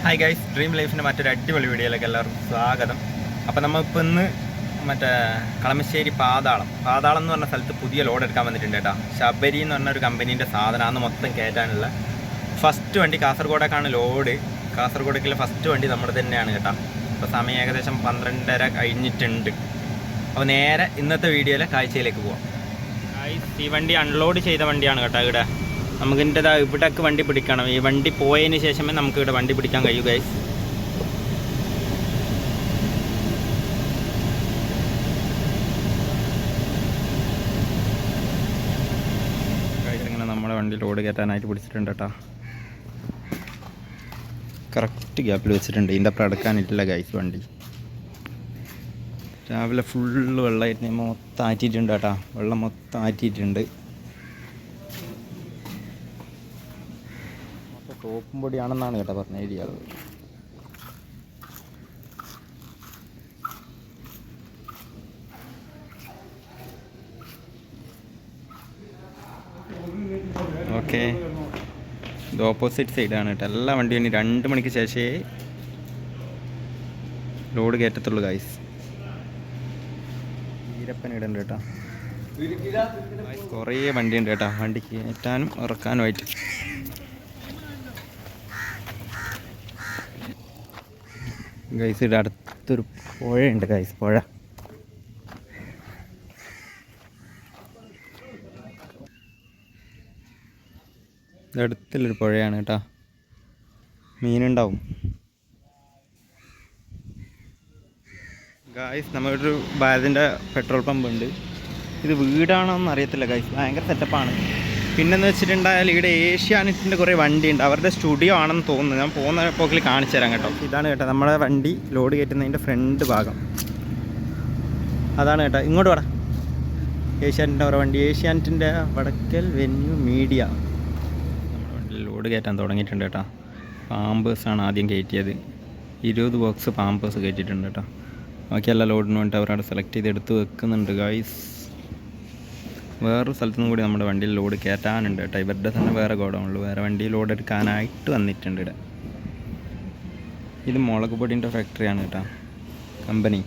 Hi guys, dream ലൈഫിൻ്റെ മറ്റൊരു അടിപൊളി വീഡിയോയിലേക്ക് എല്ലാവർക്കും സ്വാഗതം. അപ്പോൾ നമ്മളിപ്പോൾ ഇന്ന് മറ്റേ കളമശ്ശേരി പാതാളം എന്ന് പറഞ്ഞ സ്ഥലത്ത് പുതിയ ലോഡ് എടുക്കാൻ വന്നിട്ടുണ്ട് കേട്ടോ. ശബരി എന്ന് പറഞ്ഞൊരു കമ്പനീൻ്റെ സാധനമാണ് മൊത്തം കയറ്റാനുള്ള ഫസ്റ്റ് വണ്ടി. കാസർഗോഡേക്കാണ് ലോഡ്. കാസർഗോഡേക്കുള്ള ഫസ്റ്റ് വണ്ടി നമ്മുടെ തന്നെയാണ് കേട്ടോ. അപ്പോൾ സമയം ഏകദേശം 12:30 കഴിഞ്ഞിട്ടുണ്ട്. അപ്പോൾ നേരെ ഇന്നത്തെ വീഡിയോയിലെ കാഴ്ചയിലേക്ക് പോവാം. ഈ വണ്ടി അൺലോഡ് ചെയ്ത വണ്ടിയാണ് കേട്ടോ. ഇവിടെ നമുക്ക് ഇവിടേക്ക് വണ്ടി പിടിക്കണം. ഈ വണ്ടി പോയതിന് ശേഷമേ നമുക്ക് ഇവിടെ വണ്ടി പിടിക്കാൻ കഴിയൂ ഗൈസ്. ഇങ്ങനെ നമ്മളെ വണ്ടി ലോഡ് കയറ്റാനായിട്ട് പിടിച്ചിട്ടുണ്ട് കേട്ടോ. കറക്റ്റ് ഗ്യാപ്പിൽ വെച്ചിട്ടുണ്ട്. ഇതിൻ്റെ അപ്പുറം എടുക്കാനില്ല ഗൈസ്. വണ്ടി രാവിലെ ഫുള്ള് വെള്ളമായിട്ട് മൊത്തം ആറ്റിയിട്ടുണ്ട് കേട്ടോ. വെള്ളം മൊത്തം ആറ്റിയിട്ടുണ്ട്. സോപ്പും പൊടിയാണെന്നാണ് കേട്ടോ പറഞ്ഞ ഐഡിയ. ഓക്കെ, ഇത് ഓപ്പോസിറ്റ് സൈഡാണ് കേട്ടോ. എല്ലാ വണ്ടിയും ഇനി 2 മണിക്ക് ശേഷമേ ലോഡ് കയറ്റത്തുള്ളൂ ഗൈസ്. ഈരപ്പൻ ഇടുന്നുണ്ട് കേട്ടോ. കുറേ വണ്ടിയുണ്ട് കേട്ടോ, വണ്ടി കയറ്റാനും ഇറക്കാനുമായിട്ട്. ഗൈസ് ഇവിടെ അടുത്തൊരു പുഴയുണ്ട് ഗൈസ്. പുഴ അടുത്തുള്ളൊരു പുഴയാണ് കേട്ടോ. മീനുണ്ടാവും ഗൈസ്. നമ്മളൊരു ഭാരതിൻ്റെ പെട്രോൾ പമ്പ് ഉണ്ട്. ഇത് വീടാണോന്ന് അറിയത്തില്ല ഗൈസ്. ഭയങ്കര സെറ്റപ്പാണ്. പിന്നെന്ന് വെച്ചിട്ടുണ്ടായാൽ ഇവിടെ ഏഷ്യാനെറ്റിൻ്റെ കുറേ വണ്ടിയുണ്ട്. അവരുടെ സ്റ്റുഡിയോ ആണെന്ന് തോന്നുന്നു. ഞാൻ പോകുന്ന പോക്കിൽ കാണിച്ചു തരാം കേട്ടോ. ഇതാണ് കേട്ടോ നമ്മുടെ വണ്ടി ലോഡ് കയറ്റുന്നതിൻ്റെ ഫ്രണ്ട് ഭാഗം. അതാണ് കേട്ടോ. ഇങ്ങോട്ട് വേടാ. ഏഷ്യാനെറ്റിൻ്റെ കുറേ വണ്ടി. ഏഷ്യാനെറ്റിൻ്റെ വടക്കൽ വെന്യൂ മീഡിയ. നമ്മുടെ വണ്ടിയിൽ ലോഡ് കയറ്റാൻ തുടങ്ങിയിട്ടുണ്ട് കേട്ടോ. പാമ്പേഴ്സാണ് ആദ്യം കയറ്റിയത്. 20 ബോക്സ് പാമ്പേഴ്സ് കയറ്റിയിട്ടുണ്ട് കേട്ടോ. ബാക്കി എല്ലാ ലോഡിന് വേണ്ടിയിട്ട് അവരവിടെ സെലക്ട് ചെയ്ത് എടുത്ത് വെക്കുന്നുണ്ട് ഗൈസ്. വേറൊരു സ്ഥലത്തുനിന്ന് കൂടി നമ്മുടെ വണ്ടിയിൽ ലോഡ് കയറ്റാനുണ്ട് കേട്ടോ. ഇവരുടെ തന്നെ വേറെ ഗോഡൗണിൽ വേറെ വണ്ടി ലോഡ് എടുക്കാനായിട്ട് വന്നിട്ടുണ്ട് ഇവിടെ. ഇത് മുളക് പൊടിൻ്റെ ഫാക്ടറിയാണ് കേട്ടോ, കമ്പനി.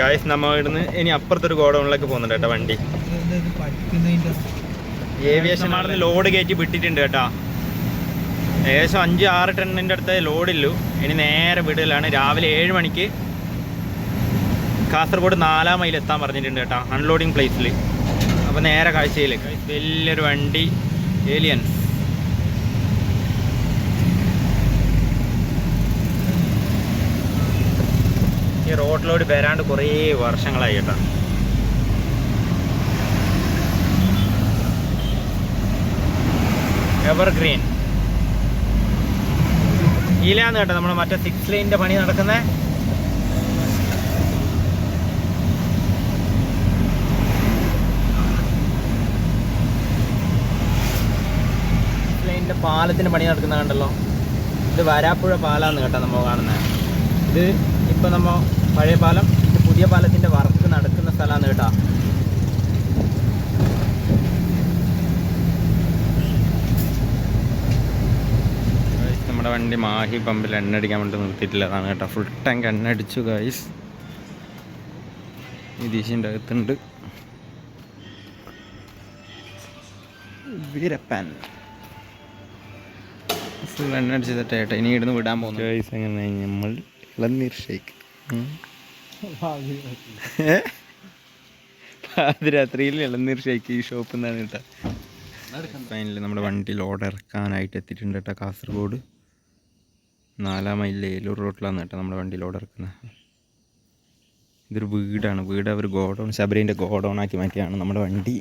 ഗായ്സ്, നമ്മൾ ഇവിടുന്ന് ഇനി അപ്പുറത്തൊരു ഗോഡൗണിലേക്ക് പോകുന്നുണ്ട് കേട്ടോ വണ്ടി. ഏവിയേഷൻ മാളിൽ ലോഡ് കയറ്റി വിട്ടിട്ടുണ്ട് കേട്ടോ. ഏകദേശം 5-6 ടണ്ണിൻ്റെ അടുത്ത് ലോഡില്ലു. ഇനി നേരെ വിടലാണ്. രാവിലെ 7 മണിക്ക് കാസർഗോഡ് 4 മൈൽ എത്താൻ പറഞ്ഞിട്ടുണ്ട് കേട്ടോ, അൺലോഡിങ് പ്ലേസിൽ. അപ്പോൾ നേരെ കാഴ്ചയിലേക്ക് വലിയൊരു വണ്ടി ഏലിയൻസ്. ഈ റോഡിലോട് വരാണ്ട് കുറേ വർഷങ്ങളായി കേട്ടോ. എവർഗ്രീൻ ഇതിലാന്ന് കേട്ടോ നമ്മൾ മറ്റേ 6 ലൈനിൻ്റെ പണി നടക്കുന്നത്. ലൈനിൻ്റെ പാലത്തിൻ്റെ പണി നടക്കുന്ന കണ്ടല്ലോ. ഇത് വരാപ്പുഴ പാലമാണ് കേട്ടോ നമ്മൾ കാണുന്നത്. ഇത് ഇപ്പം നമ്മൾ പഴയ പാലം, ഇത് പുതിയ പാലത്തിൻ്റെ വർക്ക് നടക്കുന്ന സ്ഥലമാണ് കേട്ടോ. നമ്മുടെ വണ്ടി മാഹി പമ്പിൽ എണ്ണ അടിക്കാൻ വേണ്ടി നിർത്തിയിട്ടില്ല. അതാണ് കേട്ടോ. ഫുൾ ടാങ്ക് എണ്ണ അടിച്ചു ഗൈസ്. നിതീഷിൻ്റെ അകത്തുണ്ട് വീരപ്പൻ. ഫുൾ എണ്ണ അടിച്ചിട്ട് ഏട്ടാ ഇനി ഇവിടുന്ന് വിടാൻ പോകുന്നു ഗൈസ്. എങ്ങനെ നമ്മൾ ഇളനീർ ഷേക്ക് പാതിരാത്രിയിൽ ഇളനീർ ഷേക്ക് ഈ ഷോപ്പിൽ നിന്നാണ് കേട്ടോ. ഫൈനലി നമ്മുടെ വണ്ടി ലോഡ് ഇറക്കാനായിട്ട് എത്തിയിട്ടുണ്ട് കേട്ടോ. കാസർഗോഡ് 4 മൈലിൽ ഏലൂർ റോട്ടിലാണ് കേട്ടോ നമ്മുടെ വണ്ടി ലോഡ് ഇറക്കുന്നത്. ഇതൊരു വീടാണ്. വീട് അവർ ഗോഡൗൺ, ശബരീൻ്റെ ഗോഡൗൺ ആക്കി മാറ്റിയാണ് നമ്മുടെ വണ്ടി.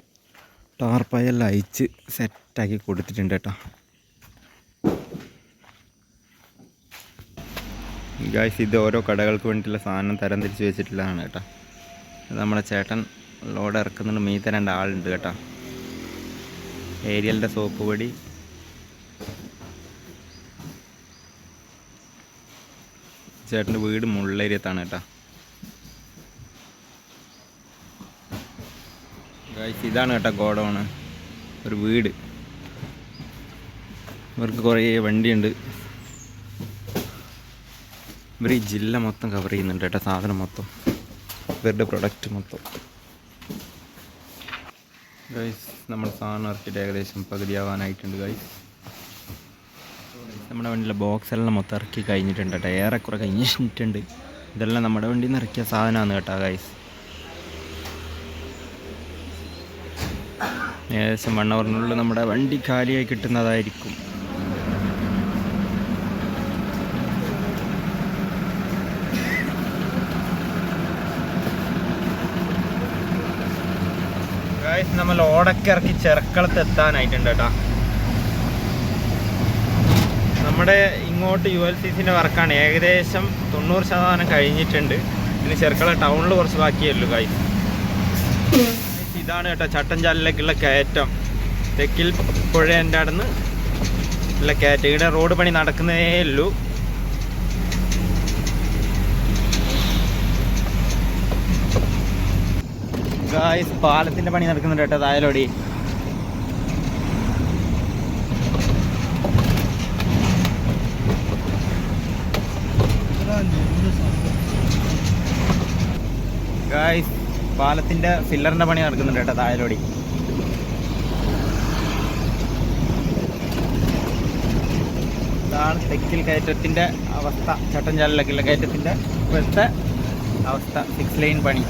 ടാർപ്പായെല്ലാം അയച്ച് സെറ്റാക്കി കൊടുത്തിട്ടുണ്ട് കേട്ടോ. ഗായ്സ്, ഇത് ഓരോ കടകൾക്ക് വേണ്ടിയിട്ടുള്ള സാധനം തരം തിരിച്ച് വെച്ചിട്ടുള്ളതാണ് കേട്ടോ. അത് നമ്മുടെ ചേട്ടൻ ലോഡ് ഇറക്കുന്നുണ്ട്. മീത്ത 2 ആളുണ്ട് കേട്ടോ. ഏരിയലിൻ്റെ സോപ്പ് പൊടി, ചേട്ടൻ്റെ വീട് മുള്ളേരിയത്താണ് കേട്ടോ. ഇതാണ് കേട്ടോ ഗോഡൗണ്, ഒരു വീട്. ഇവർക്ക് കുറേ വണ്ടിയുണ്ട്. ഇവർ ഈ ജില്ല മൊത്തം കവർ ചെയ്യുന്നുണ്ട് കേട്ടോ, സാധനം മൊത്തം, ഇവരുടെ പ്രൊഡക്റ്റ് മൊത്തം. ഗൈസ് നമ്മൾ സാധനം ഇറക്കിയിട്ട് ഏകദേശം പകുതിയാവാനായിട്ടുണ്ട് ഗൈസ്. നമ്മുടെ വണ്ടിയിലെ ബോക്സ് എല്ലാം മൊത്തം ഇറക്കി കഴിഞ്ഞിട്ടുണ്ട് കേട്ടോ, ഏറെക്കുറെ കഴിഞ്ഞിട്ടുണ്ട്. ഇതെല്ലാം നമ്മുടെ വണ്ടിയിൽ നിന്ന് ഇറക്കിയ സാധനമാണ് കേട്ടോ ഗൈസ്. ഏകദേശം 1 ഹവറിനുള്ളിൽ നമ്മുടെ വണ്ടി കാലിയായി കിട്ടുന്നതായിരിക്കും. ഗൈസ് നമ്മൾ ഓടൊക്കെ ഇറക്കി ചെറുക്കളത്ത് എത്താനായിട്ടുണ്ട് കേട്ടോ. നമ്മുടെ ഇങ്ങോട്ട് ULCCൻ്റെ വർക്കാണ്, ഏകദേശം 90% കഴിഞ്ഞിട്ടുണ്ട്. ഇനി ചെറുക്കള ടൗണിൽ കുറച്ച് ബാക്കിയല്ലോ ഗൈസ്. ഇതാണ് കേട്ടോ ചട്ടഞ്ചാലിലേക്കുള്ള കയറ്റം, തെക്കിൽ പുഴേൻ്റെ അടുന്ന് ഉള്ള കയറ്റം. ഇവിടെ റോഡ് പണി നടക്കുന്നതേ ഉള്ളൂ. ഗൈസ് പാലത്തിൻ്റെ പണി നടക്കുന്നുണ്ട് കേട്ടോ തായലോടി. ഗൈസ് പാലത്തിൻ്റെ ഫില്ലറിൻ്റെ പണി നടക്കുന്നുണ്ട് കേട്ടോ തായലോടി. ഇതാണ് തെക്കിൽ കയറ്റത്തിൻ്റെ അവസ്ഥ, ചട്ടഞ്ചാലിലേക്കുള്ള കയറ്റത്തിൻ്റെ ഇപ്പോഴത്തെ അവസ്ഥ. 6 ലൈൻ പണി.